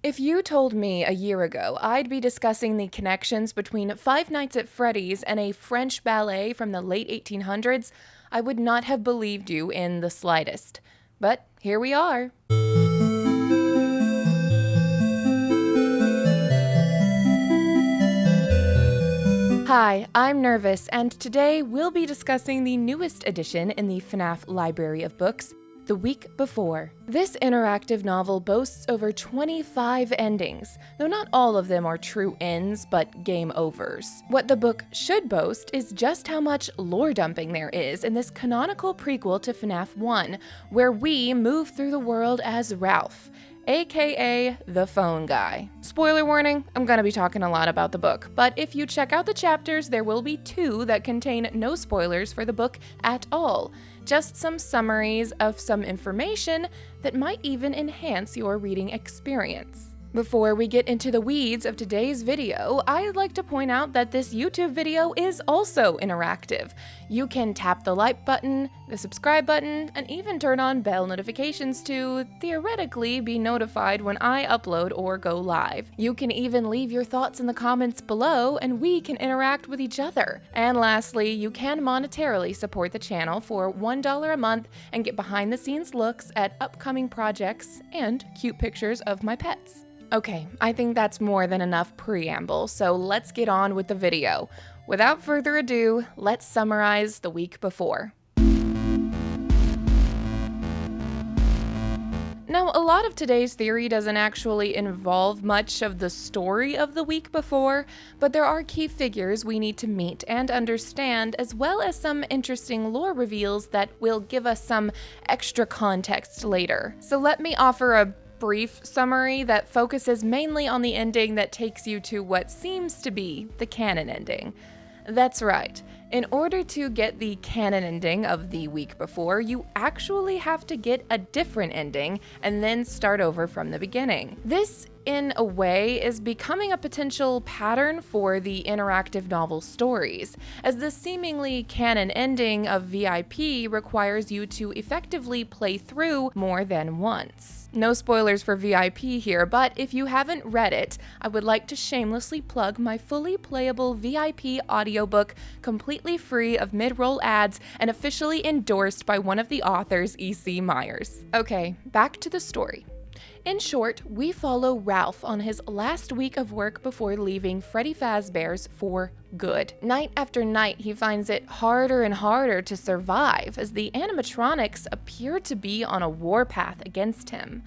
If you told me a year ago I'd be discussing the connections between Five Nights at Freddy's and a French ballet from the late 1800s, I would not have believed you in the slightest. But here we are. Hi, I'm Nervous, and today we'll be discussing the newest edition in the FNAF library of books, The Week Before. This interactive novel boasts over 25 endings, though not all of them are true ends, but game overs. What the book should boast is just how much lore dumping there is in this canonical prequel to FNAF 1, where we move through the world as Ralph, aka the phone guy. Spoiler warning, I'm gonna be talking a lot about the book, but if you check out the chapters, there will be 2 that contain no spoilers for the book at all. Just some summaries of some information that might even enhance your reading experience. Before we get into the weeds of today's video, I'd like to point out that this YouTube video is also interactive. You can tap the like button, the subscribe button, and even turn on bell notifications to, theoretically, be notified when I upload or go live. You can even leave your thoughts in the comments below, and we can interact with each other. And lastly, you can monetarily support the channel for $1 a month and get behind-the-scenes looks at upcoming projects and cute pictures of my pets. Okay, I think that's more than enough preamble, so let's get on with the video. Without further ado, let's summarize The Week Before. Now, a lot of today's theory doesn't actually involve much of the story of The Week Before, but there are key figures we need to meet and understand, as well as some interesting lore reveals that will give us some extra context later. So let me offer a brief summary that focuses mainly on the ending that takes you to what seems to be the canon ending. That's right. In order to get the canon ending of The Week Before, you actually have to get a different ending and then start over from the beginning. This, in a way, is becoming a potential pattern for the interactive novel stories, as the seemingly canon ending of VIP requires you to effectively play through more than once. No spoilers for VIP here, but if you haven't read it, I would like to shamelessly plug my fully playable VIP audiobook, completely free of mid-roll ads and officially endorsed by one of the authors, E.C. Myers. Okay, back to the story. In short, we follow Ralph on his last week of work before leaving Freddy Fazbear's for good. Night after night, he finds it harder and harder to survive as the animatronics appear to be on a warpath against him.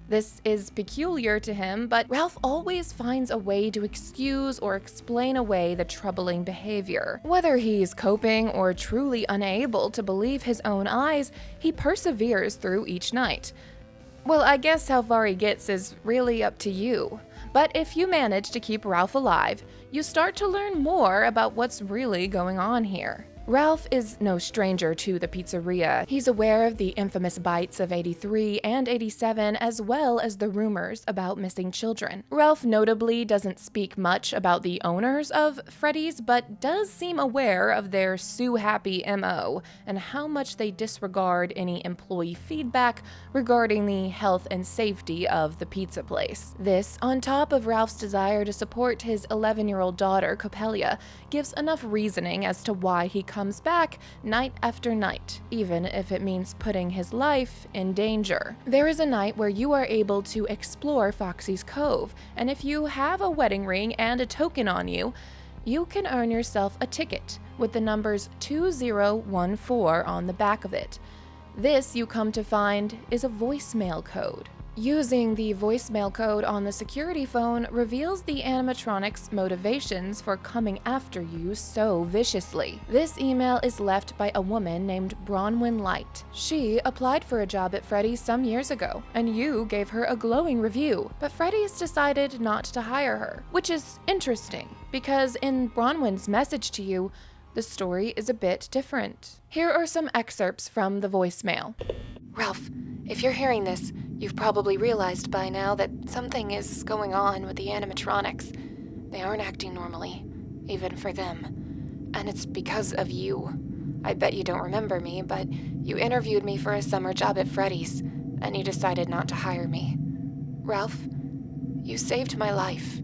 This is peculiar to him, but Ralph always finds a way to excuse or explain away the troubling behavior. Whether he's coping or truly unable to believe his own eyes, he perseveres through each night. Well, I guess how far he gets is really up to you. But if you manage to keep Ralph alive, you start to learn more about what's really going on here. Ralph is no stranger to the pizzeria. He's aware of the infamous bites of 83 and 87, as well as the rumors about missing children. Ralph notably doesn't speak much about the owners of Freddy's, but does seem aware of their sue-happy MO and how much they disregard any employee feedback regarding the health and safety of the pizza place. This, on top of Ralph's desire to support his 11-year-old daughter, Coppelia, gives enough reasoning as to why he comes back night after night, even if it means putting his life in danger. There is a night where you are able to explore Foxy's Cove, and if you have a wedding ring and a token on you, you can earn yourself a ticket with the numbers 2014 on the back of it. This, you come to find, is a voicemail code. Using the voicemail code on the security phone reveals the animatronic's motivations for coming after you so viciously. This email is left by a woman named Bronwyn Light. She applied for a job at Freddy's some years ago, and you gave her a glowing review, but Freddy's decided not to hire her, which is interesting, because in Bronwyn's message to you, the story is a bit different. Here are some excerpts from the voicemail. Ralph, if you're hearing this, you've probably realized by now that something is going on with the animatronics. They aren't acting normally, even for them. And it's because of you. I bet you don't remember me, but you interviewed me for a summer job at Freddy's, and you decided not to hire me. Ralph, You saved my life.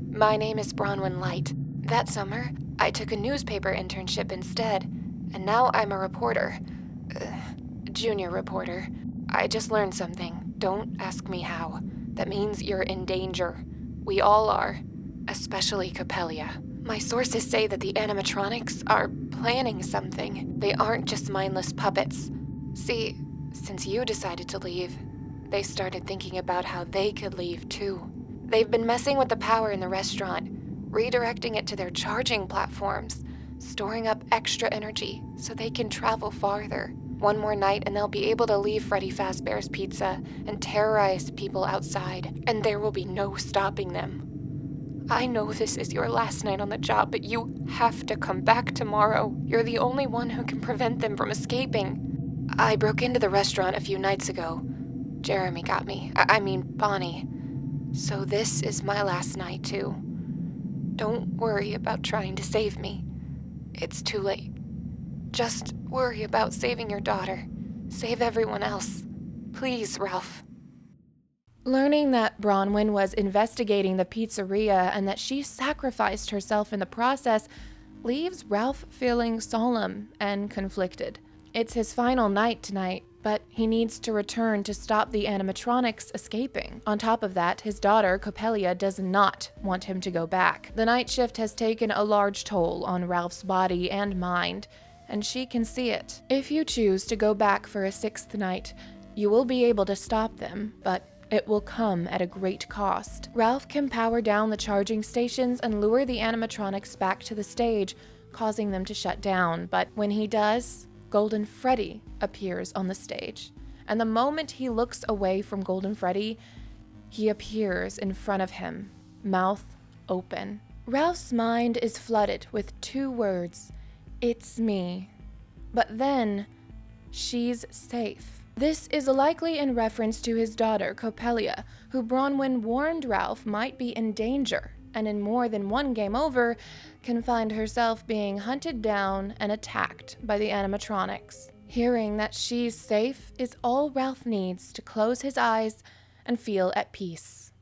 My name is Bronwyn Light. That summer, I took a newspaper internship instead, and now I'm a reporter. Junior reporter. I just learned something. Don't ask me how. That means you're in danger. We all are. Especially Coppelia. My sources say that the animatronics are planning something. They aren't just mindless puppets. See, since you decided to leave, they started thinking about how they could leave too. They've been messing with the power in the restaurant, redirecting it to their charging platforms, storing up extra energy so they can travel farther. One more night and they'll be able to leave Freddy Fazbear's Pizza and terrorize people outside, and there will be no stopping them. I know this is your last night on the job, but you have to come back tomorrow. You're the only one who can prevent them from escaping. I broke into the restaurant a few nights ago. Jeremy got me. I mean, Bonnie. So this is my last night, too. Don't worry about trying to save me. It's too late. Just worry about saving your daughter. Save everyone else. Please, Ralph. Learning that Bronwyn was investigating the pizzeria and that she sacrificed herself in the process leaves Ralph feeling solemn and conflicted. It's his final night tonight, but he needs to return to stop the animatronics escaping. On top of that, his daughter, Coppelia, does not want him to go back. The night shift has taken a large toll on Ralph's body and mind, and she can see it. If you choose to go back for a sixth night, you will be able to stop them, but it will come at a great cost. Ralph can power down the charging stations and lure the animatronics back to the stage, causing them to shut down, but when he does, Golden Freddy appears on the stage. And the moment he looks away from Golden Freddy, he appears in front of him, mouth open. Ralph's mind is flooded with two words, "It's me." But then, she's safe. This is likely in reference to his daughter, Coppelia, who Bronwyn warned Ralph might be in danger, and in more than one game over, can find herself being hunted down and attacked by the animatronics. Hearing that she's safe is all Ralph needs to close his eyes and feel at peace.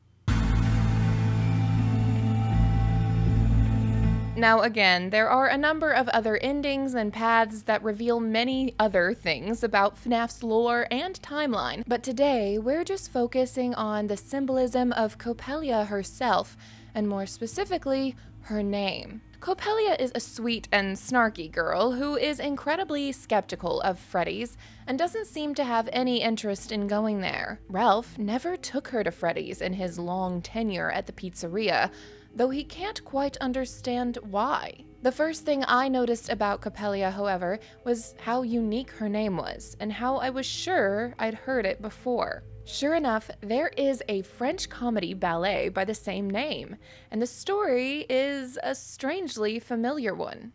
Now again, there are a number of other endings and paths that reveal many other things about FNAF's lore and timeline, but today we're just focusing on the symbolism of Coppelia herself, and more specifically, her name. Coppelia is a sweet and snarky girl who is incredibly skeptical of Freddy's and doesn't seem to have any interest in going there. Ralph never took her to Freddy's in his long tenure at the pizzeria, though he can't quite understand why. The first thing I noticed about Coppelia, however, was how unique her name was, and how I was sure I'd heard it before. Sure enough, there is a French comedy ballet by the same name, and the story is a strangely familiar one.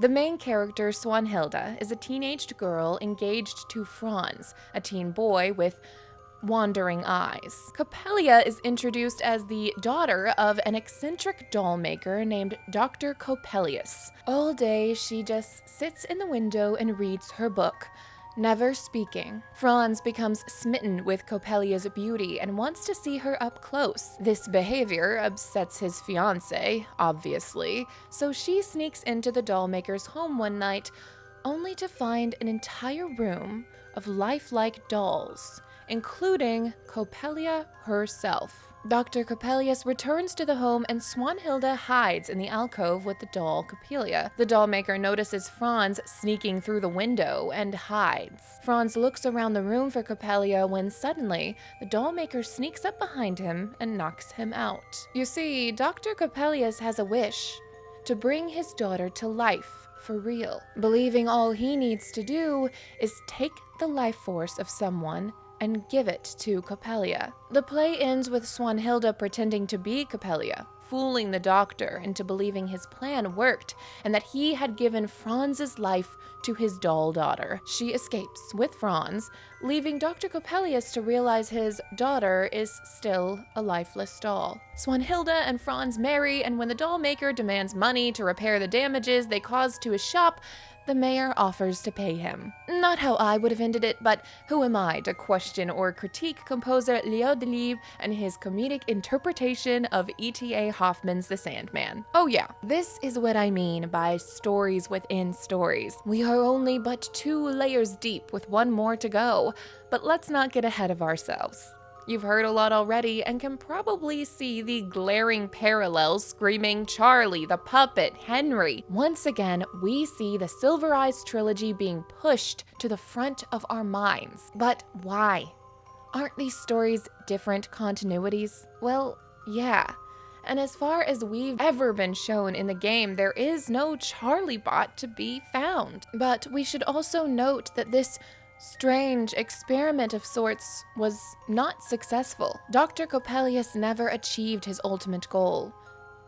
The main character, Swanhilda, is a teenaged girl engaged to Franz, a teen boy with wandering eyes. Coppelia is introduced as the daughter of an eccentric doll maker named Dr. Coppelius. All day, she just sits in the window and reads her book, never speaking. Franz becomes smitten with Coppelia's beauty and wants to see her up close. This behavior upsets his fiancé, obviously, so she sneaks into the doll maker's home one night, only to find an entire room of lifelike dolls, including Coppelia herself. Dr. Coppelius returns to the home and Swanhilda hides in the alcove with the doll Coppelia. The doll maker notices Franz sneaking through the window and hides. Franz looks around the room for Coppelia when suddenly the doll maker sneaks up behind him and knocks him out. You see, Dr. Coppelius has a wish to bring his daughter to life for real, believing all he needs to do is take the life force of someone and give it to Coppelia. The play ends with Swanhilda pretending to be Coppelia, fooling the doctor into believing his plan worked and that he had given Franz's life to his doll daughter. She escapes with Franz, leaving Dr. Coppelius to realize his daughter is still a lifeless doll. Swanhilda and Franz marry, and when the doll maker demands money to repair the damages they caused to his shop, the mayor offers to pay him. Not how I would have ended it, but who am I to question or critique composer Leo Delibes and his comedic interpretation of E.T.A. Hoffman's The Sandman. Oh yeah, this is what I mean by stories within stories. We are only but 2 layers deep with one more to go, but let's not get ahead of ourselves. You've heard a lot already and can probably see the glaring parallels screaming Charlie, the puppet, Henry. Once again, we see the Silver Eyes trilogy being pushed to the front of our minds. But why? Aren't these stories different continuities? Well, yeah. And as far as we've ever been shown in the game, there is no Charlie bot to be found. But we should also note that this strange experiment of sorts was not successful. Dr. Coppelius never achieved his ultimate goal,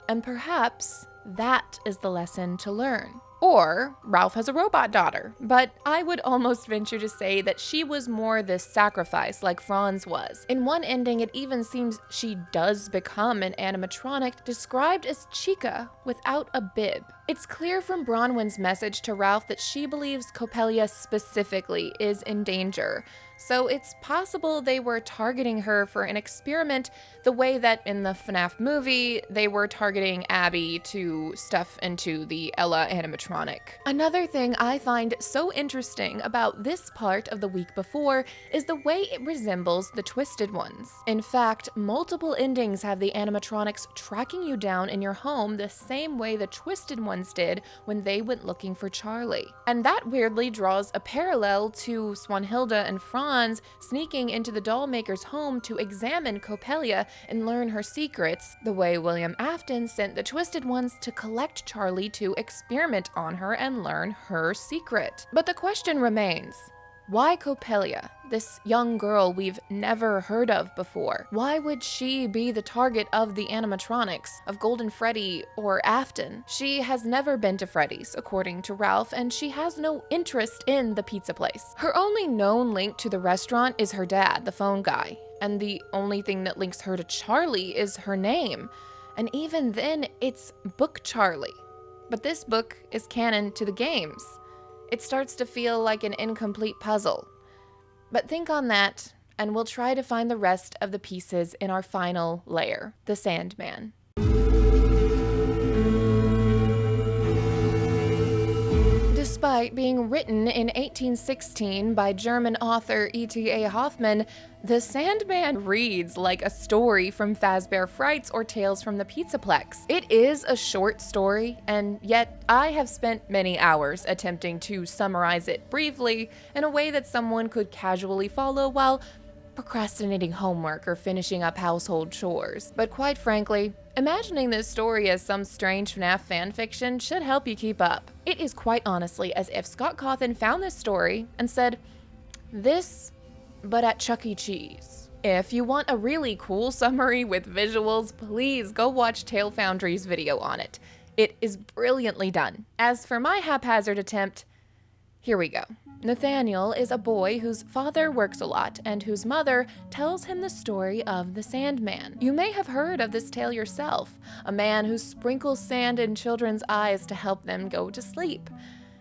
and perhaps that is the lesson to learn. Or Ralph has a robot daughter, but I would almost venture to say that she was more the sacrifice like Franz was. In one ending, it even seems she does become an animatronic described as Chica without a bib. It's clear from Bronwyn's message to Ralph that she believes Coppelia specifically is in danger, so it's possible they were targeting her for an experiment the way that in the FNAF movie they were targeting Abby to stuff into the Ella animatronic. Another thing I find so interesting about this part of the week before is the way it resembles the Twisted Ones. In fact, multiple endings have the animatronics tracking you down in your home the same way the Twisted Ones did when they went looking for Charlie. And that weirdly draws a parallel to Swanhilda and Franz sneaking into the doll maker's home to examine Coppelia and learn her secrets, the way William Afton sent the Twisted Ones to collect Charlie to experiment on her and learn her secret. But the question remains, why Coppelia, this young girl we've never heard of before? Why would she be the target of the animatronics, of Golden Freddy or Afton? She has never been to Freddy's, according to Ralph, and she has no interest in the pizza place. Her only known link to the restaurant is her dad, the phone guy, and the only thing that links her to Charlie is her name. And even then, it's Book Charlie. But this book is canon to the games. It starts to feel like an incomplete puzzle. But think on that, and we'll try to find the rest of the pieces in our final layer, the Sandman. Despite being written in 1816 by German author E.T.A. Hoffmann, The Sandman reads like a story from Fazbear Frights or Tales from the Pizzaplex. It is a short story, and yet I have spent many hours attempting to summarize it briefly in a way that someone could casually follow while procrastinating homework or finishing up household chores. But quite frankly, imagining this story as some strange FNAF fanfiction should help you keep up. It is quite honestly as if Scott Cawthon found this story and said, this, but at Chuck E. Cheese. If you want a really cool summary with visuals, please go watch Tale Foundry's video on it. It is brilliantly done. As for my haphazard attempt, here we go. Nathaniel is a boy whose father works a lot and whose mother tells him the story of the Sandman. You may have heard of this tale yourself, a man who sprinkles sand in children's eyes to help them go to sleep.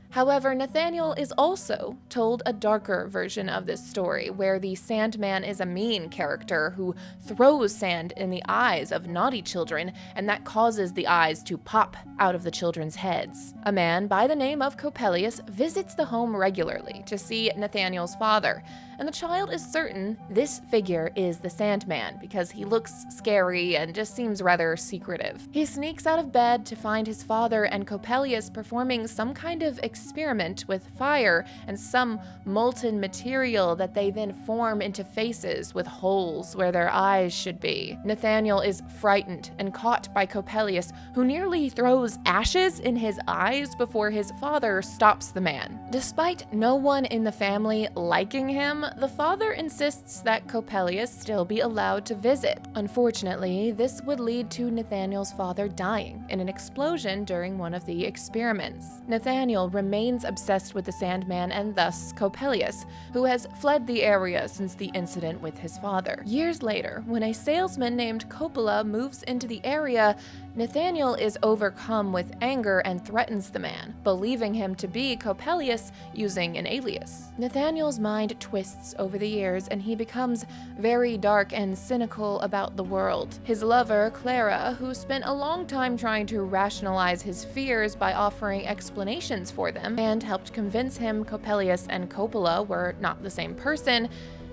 However, Nathaniel is also told a darker version of this story, where the Sandman is a mean character who throws sand in the eyes of naughty children, and that causes the eyes to pop out of the children's heads. A man by the name of Coppelius visits the home regularly to see Nathaniel's father, and the child is certain this figure is the Sandman because he looks scary and just seems rather secretive. He sneaks out of bed to find his father and Coppelius performing some kind of experiment experiment with fire and some molten material that they then form into faces with holes where their eyes should be. Nathaniel is frightened and caught by Coppelia, who nearly throws ashes in his eyes before his father stops the man. Despite no one in the family liking him, the father insists that Coppelia still be allowed to visit. Unfortunately, this would lead to Nathaniel's father dying in an explosion during one of the experiments. Nathaniel remains obsessed with the Sandman and thus Coppelia, who has fled the area since the incident with his father. Years later, when a salesman named Coppelia moves into the area, Nathaniel is overcome with anger and threatens the man, believing him to be Coppelia using an alias. Nathaniel's mind twists over the years and he becomes very dark and cynical about the world. His lover, Clara, who spent a long time trying to rationalize his fears by offering explanations for them and helped convince him Coppelia and Coppelia were not the same person,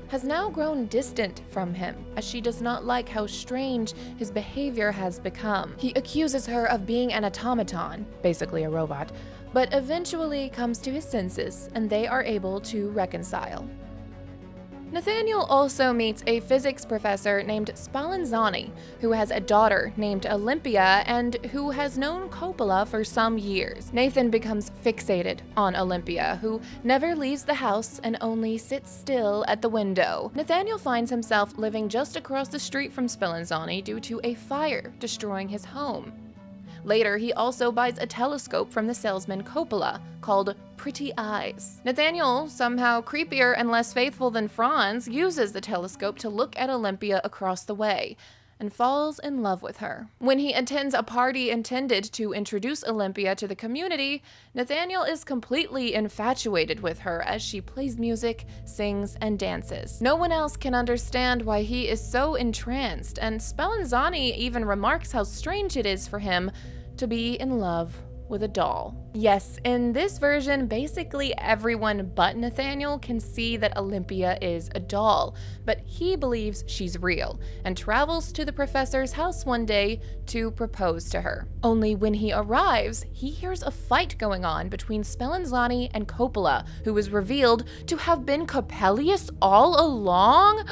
has now grown distant from him, as she does not like how strange his behavior has become. He accuses her of being an automaton, basically a robot, but eventually comes to his senses and they are able to reconcile. Nathaniel also meets a physics professor named Spallanzani, who has a daughter named Olympia and who has known Coppelia for some years. Nathan becomes fixated on Olympia, who never leaves the house and only sits still at the window. Nathaniel finds himself living just across the street from Spallanzani due to a fire destroying his home. Later, he also buys a telescope from the salesman Coppelia, called Pretty Eyes. Nathaniel, somehow creepier and less faithful than Franz, uses the telescope to look at Olympia across the way, and falls in love with her. When he attends a party intended to introduce Olympia to the community, Nathaniel is completely infatuated with her as she plays music, sings, and dances. No one else can understand why he is so entranced, and Spallanzani even remarks how strange it is for him to be in love with a doll. Yes, in this version, basically everyone but Nathaniel can see that Olympia is a doll, but he believes she's real and travels to the professor's house one day to propose to her. Only when he arrives, he hears a fight going on between Spallanzani and Coppelia, who is revealed to have been Coppelia all along.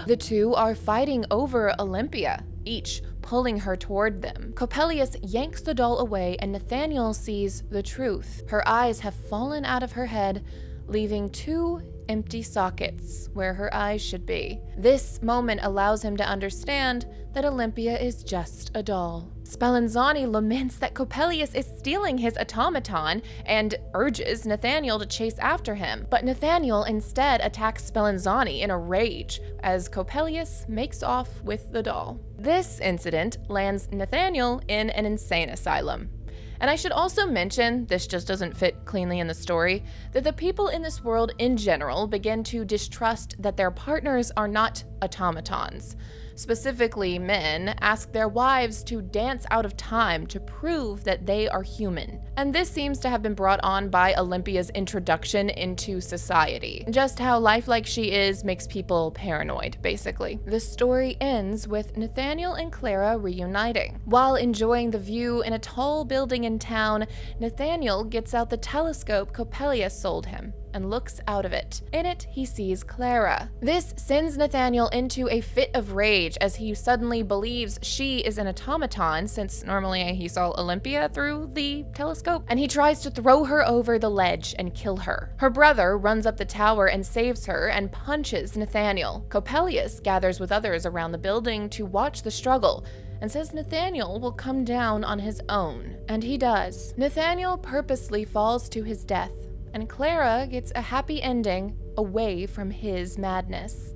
The two are fighting over Olympia, each pulling her toward them. Coppelia yanks the doll away and Nathaniel sees the truth. Her eyes have fallen out of her head, leaving two empty sockets where her eyes should be. This moment allows him to understand that Olympia is just a doll. Spallanzani laments that Coppelia is stealing his automaton and urges Nathaniel to chase after him, but Nathaniel instead attacks Spallanzani in a rage as Coppelia makes off with the doll. This incident lands Nathaniel in an insane asylum. And I should also mention, this just doesn't fit cleanly in the story, that the people in this world in general begin to distrust that their partners are not automatons. Specifically, men ask their wives to dance out of time to prove that they are human. And this seems to have been brought on by Olympia's introduction into society. Just how lifelike she is makes people paranoid, basically. The story ends with Nathaniel and Clara reuniting. While enjoying the view in a tall building in town, Nathaniel gets out the telescope Coppelia sold him and looks out of it. In it, he sees Clara. This sends Nathaniel into a fit of rage as he suddenly believes she is an automaton, since normally he saw Olympia through the telescope, and he tries to throw her over the ledge and kill her. Her brother runs up the tower and saves her and punches Nathaniel. Coppelia gathers with others around the building to watch the struggle, and says Nathaniel will come down on his own. And he does. Nathaniel purposely falls to his death, and Clara gets a happy ending away from his madness.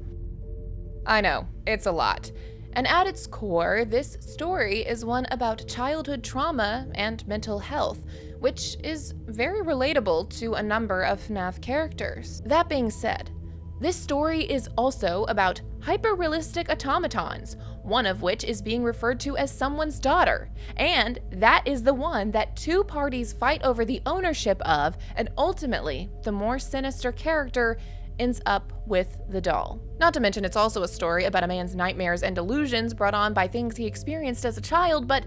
I know, it's a lot. And at its core, this story is one about childhood trauma and mental health, which is very relatable to a number of FNAF characters. That being said, this story is also about hyper-realistic automatons, one of which is being referred to as someone's daughter, and that is the one that two parties fight over the ownership of, and ultimately, the more sinister character ends up with the doll. Not to mention, it's also a story about a man's nightmares and delusions brought on by things he experienced as a child, but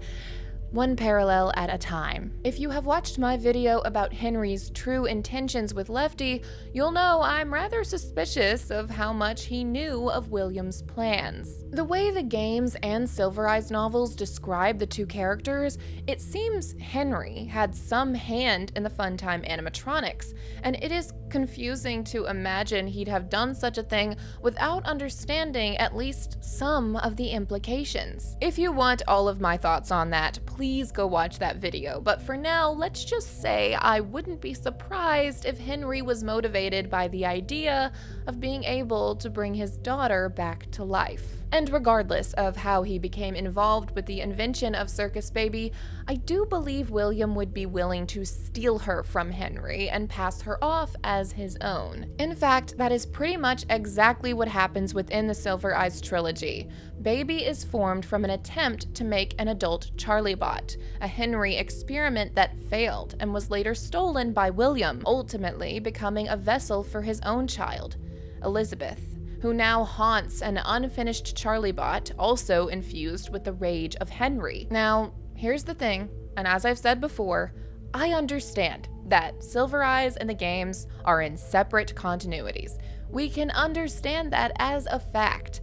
one parallel at a time. If you have watched my video about Henry's true intentions with Lefty, you'll know I'm rather suspicious of how much he knew of William's plans. The way the games and Silver Eyes novels describe the two characters, it seems Henry had some hand in the Funtime animatronics, and it is confusing to imagine he'd have done such a thing without understanding at least some of the implications. If you want all of my thoughts on that, please go watch that video, but for now, let's just say I wouldn't be surprised if Henry was motivated by the idea of being able to bring his daughter back to life. And regardless of how he became involved with the invention of Circus Baby, I do believe William would be willing to steal her from Henry and pass her off as his own. In fact, that is pretty much exactly what happens within the Silver Eyes trilogy. Baby is formed from an attempt to make an adult Charlie bot, a Henry experiment that failed and was later stolen by William, ultimately becoming a vessel for his own child, Elizabeth, who now haunts an unfinished Charlie bot, also infused with the rage of Henry. Now, here's the thing, and as I've said before, I understand that Silver Eyes and the games are in separate continuities. We can understand that as a fact,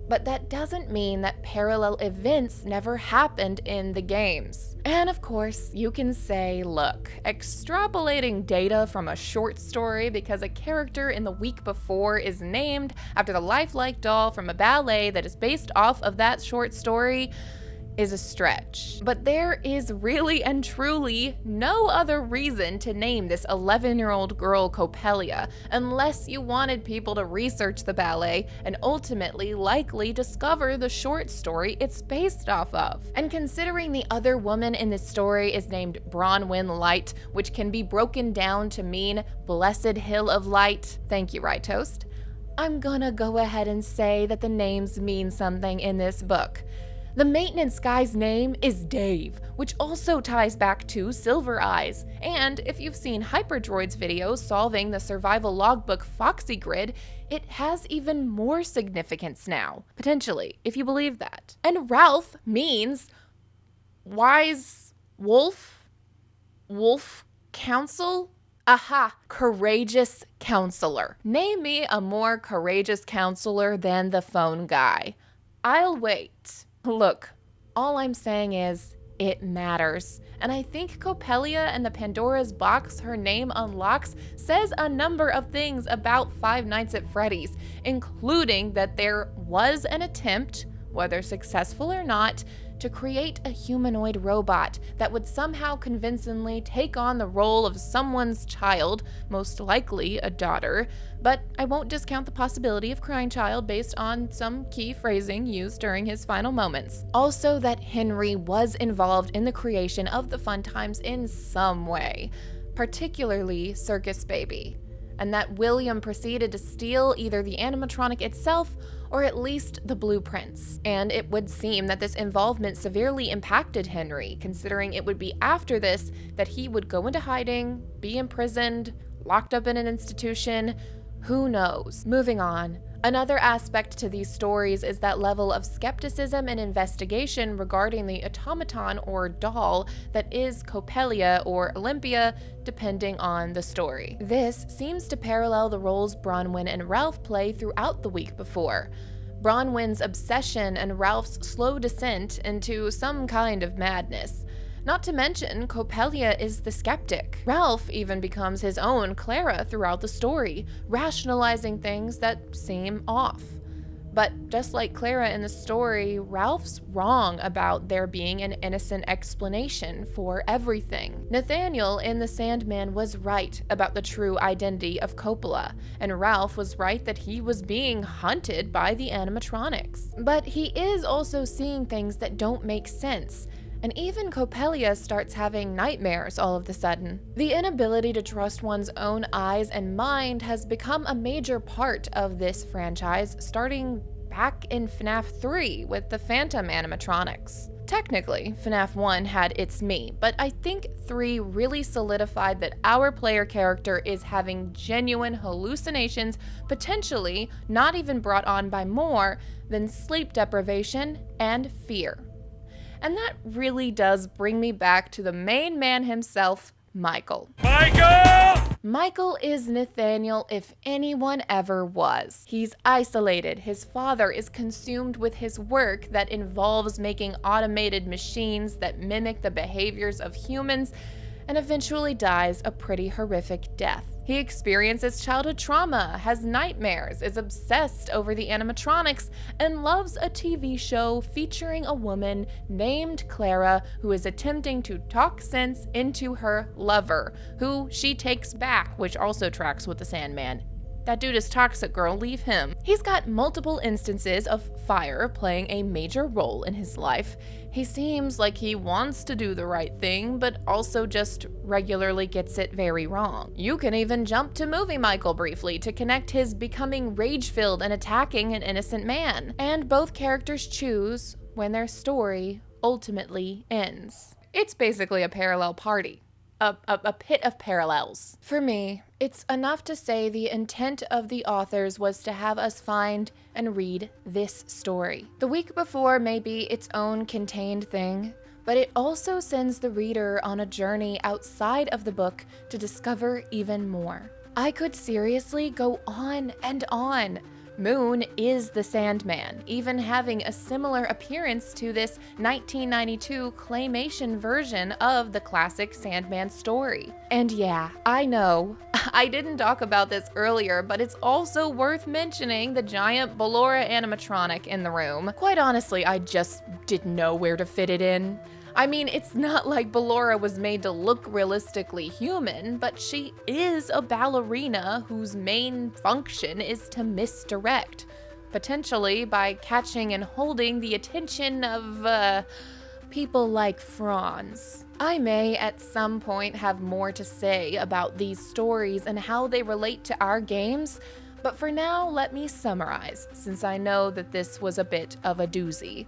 but that doesn't mean that parallel events never happened in the games. And of course, you can say, look, extrapolating data from a short story because a character in the week before is named after the lifelike doll from a ballet that is based off of that short story is a stretch. But there is really and truly no other reason to name this 11-year-old girl Coppelia unless you wanted people to research the ballet and ultimately likely discover the short story it's based off of. And considering the other woman in this story is named Bronwyn Light, which can be broken down to mean Blessed Hill of Light, thank you, Right Toast, I'm gonna go ahead and say that the names mean something in this book. The maintenance guy's name is Dave, which also ties back to Silver Eyes. And if you've seen Hyperdroid's video solving the survival logbook Foxy Grid, it has even more significance now, potentially, if you believe that. And Ralph means wise wolf? Wolf counsel? Aha, courageous counselor. Name me a more courageous counselor than the phone guy. I'll wait. Look, all I'm saying is, it matters. And I think Coppelia and the Pandora's box her name unlocks says a number of things about Five Nights at Freddy's, including that there was an attempt, whether successful or not, to create a humanoid robot that would somehow convincingly take on the role of someone's child, most likely a daughter, but I won't discount the possibility of crying child based on some key phrasing used during his final moments. Also that Henry was involved in the creation of the Funtimes in some way, particularly Circus Baby, and that William proceeded to steal either the animatronic itself or at least the blueprints. And it would seem that this involvement severely impacted Henry, considering it would be after this that he would go into hiding, be imprisoned, locked up in an institution, who knows. Moving on. Another aspect to these stories is that level of skepticism and investigation regarding the automaton or doll that is Coppelia or Olympia, depending on the story. This seems to parallel the roles Bronwyn and Ralph play throughout the week before. Bronwyn's obsession and Ralph's slow descent into some kind of madness. Not to mention, Coppelia is the skeptic. Ralph even becomes his own Clara throughout the story, rationalizing things that seem off. But just like Clara in the story, Ralph's wrong about there being an innocent explanation for everything. Nathaniel in The Sandman was right about the true identity of Coppola, and Ralph was right that he was being hunted by the animatronics. But he is also seeing things that don't make sense. And even Coppelia starts having nightmares all of a sudden. The inability to trust one's own eyes and mind has become a major part of this franchise, starting back in FNAF 3 with the Phantom animatronics. Technically, FNAF 1 had It's Me, but I think 3 really solidified that our player character is having genuine hallucinations, potentially not even brought on by more than sleep deprivation and fear. And that really does bring me back to the main man himself, Michael. Michael is Nathaniel if anyone ever was. He's isolated. His father is consumed with his work that involves making automated machines that mimic the behaviors of humans, and eventually dies a pretty horrific death. He experiences childhood trauma, has nightmares, is obsessed over the animatronics, and loves a TV show featuring a woman named Clara who is attempting to talk sense into her lover, who she takes back, which also tracks with the Sandman. That dude is toxic, girl, leave him. He's got multiple instances of fire playing a major role in his life. He seems like he wants to do the right thing, but also just regularly gets it very wrong. You can even jump to Movie Michael briefly to connect his becoming rage-filled and attacking an innocent man. And both characters choose when their story ultimately ends. It's basically a parallel party. A pit of parallels. For me, it's enough to say the intent of the authors was to have us find and read this story. The week before may be its own contained thing, but it also sends the reader on a journey outside of the book to discover even more. I could seriously go on and on. Moon is the Sandman, even having a similar appearance to this 1992 claymation version of the classic Sandman story. And yeah, I know, I didn't talk about this earlier, but it's also worth mentioning the giant Ballora animatronic in the room. Quite honestly, I just didn't know where to fit it in. I mean, it's not like Ballora was made to look realistically human, but she is a ballerina whose main function is to misdirect, potentially by catching and holding the attention of, people like Franz. I may at some point have more to say about these stories and how they relate to our games, but for now, let me summarize, since I know that this was a bit of a doozy.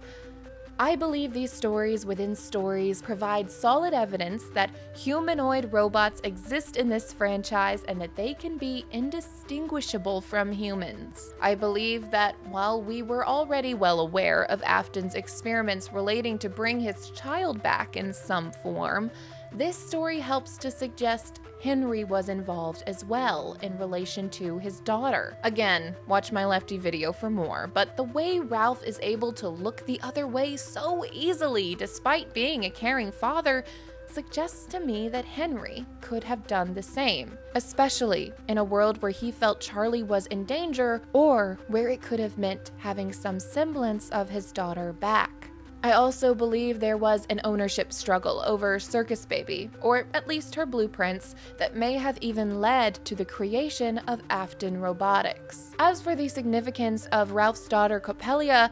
I believe these stories within stories provide solid evidence that humanoid robots exist in this franchise and that they can be indistinguishable from humans. I believe that while we were already well aware of Afton's experiments relating to bring his child back in some form, this story helps to suggest Henry was involved as well in relation to his daughter. Again, watch my Lefty video for more, but the way Ralph is able to look the other way so easily despite being a caring father suggests to me that Henry could have done the same, especially in a world where he felt Charlie was in danger or where it could have meant having some semblance of his daughter back. I also believe there was an ownership struggle over Circus Baby, or at least her blueprints, that may have even led to the creation of Afton Robotics. As for the significance of Ralph's daughter Coppelia,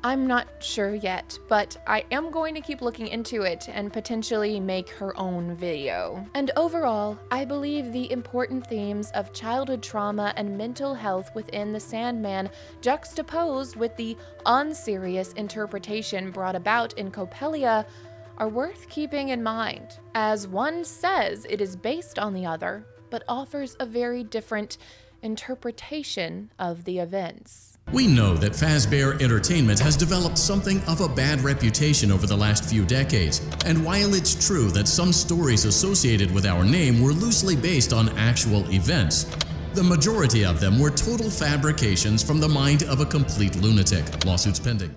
I'm not sure yet, but I am going to keep looking into it and potentially make her own video. And overall, I believe the important themes of childhood trauma and mental health within the Sandman, juxtaposed with the unserious interpretation brought about in Coppelia, are worth keeping in mind. As one says, it is based on the other, but offers a very different interpretation of the events. We know that Fazbear Entertainment has developed something of a bad reputation over the last few decades, and while it's true that some stories associated with our name were loosely based on actual events, the majority of them were total fabrications from the mind of a complete lunatic. Lawsuits pending.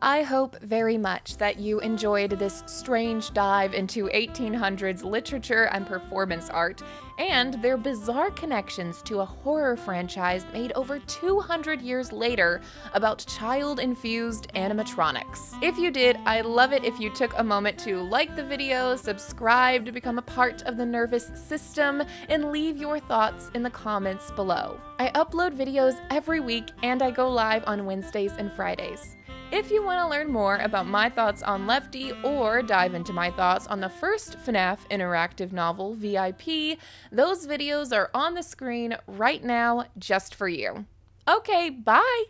I hope very much that you enjoyed this strange dive into 1800s literature and performance art, and their bizarre connections to a horror franchise made over 200 years later about child-infused animatronics. If you did, I'd love it if you took a moment to like the video, subscribe to become a part of the nervous system, and leave your thoughts in the comments below. I upload videos every week, and I go live on Wednesdays and Fridays. If you want to learn more about my thoughts on Lefty or dive into my thoughts on the first FNAF interactive novel, VIP, those videos are on the screen right now just for you. Okay, bye!